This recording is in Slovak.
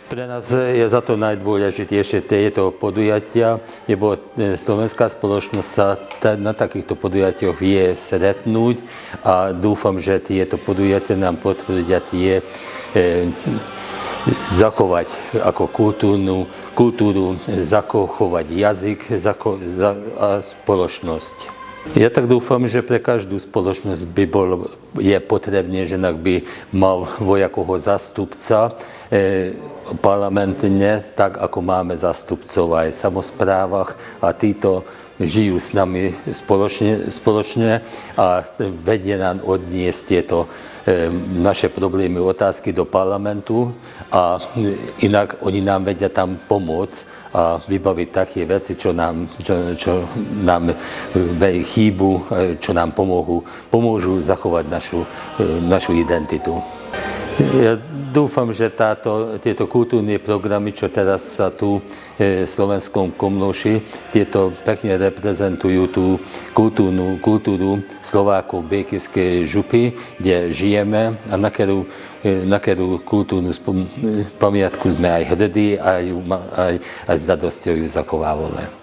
Pre nás je za to najdôležitejšie tieto podujatia, lebo slovenská spoločnosť sa na takýchto podujatiach vie stretnúť a dúfam, že tieto podujatia nám potvrdia zachovať ako kultúru, zachovať jazyk a spoločnosť. Ja tak dúfam, že pre každú spoločnosť je potrebné, že by mal vojakoho zástupca parlamentne, tak ako máme zástupcov aj v samosprávach a títo žijú s nami spoločne a vedia nám odniesť tieto naše problémy, otázky do parlamentu a inak oni nám vedia tam pomôcť a vybaviť také veci, čo nám chýbu, čo nám pomôžu zachovať našu identitu. Ja dúfam, že tieto kultúrne programy, čo teraz sa tu v Slovenskom Komlóši, tieto pekne reprezentujú tú kultúru Slovákov Békevskej župy, kde žijeme a na ktorú kultúrnu pamiatku sme aj hrdí a aj s radosťou ju zachovávame.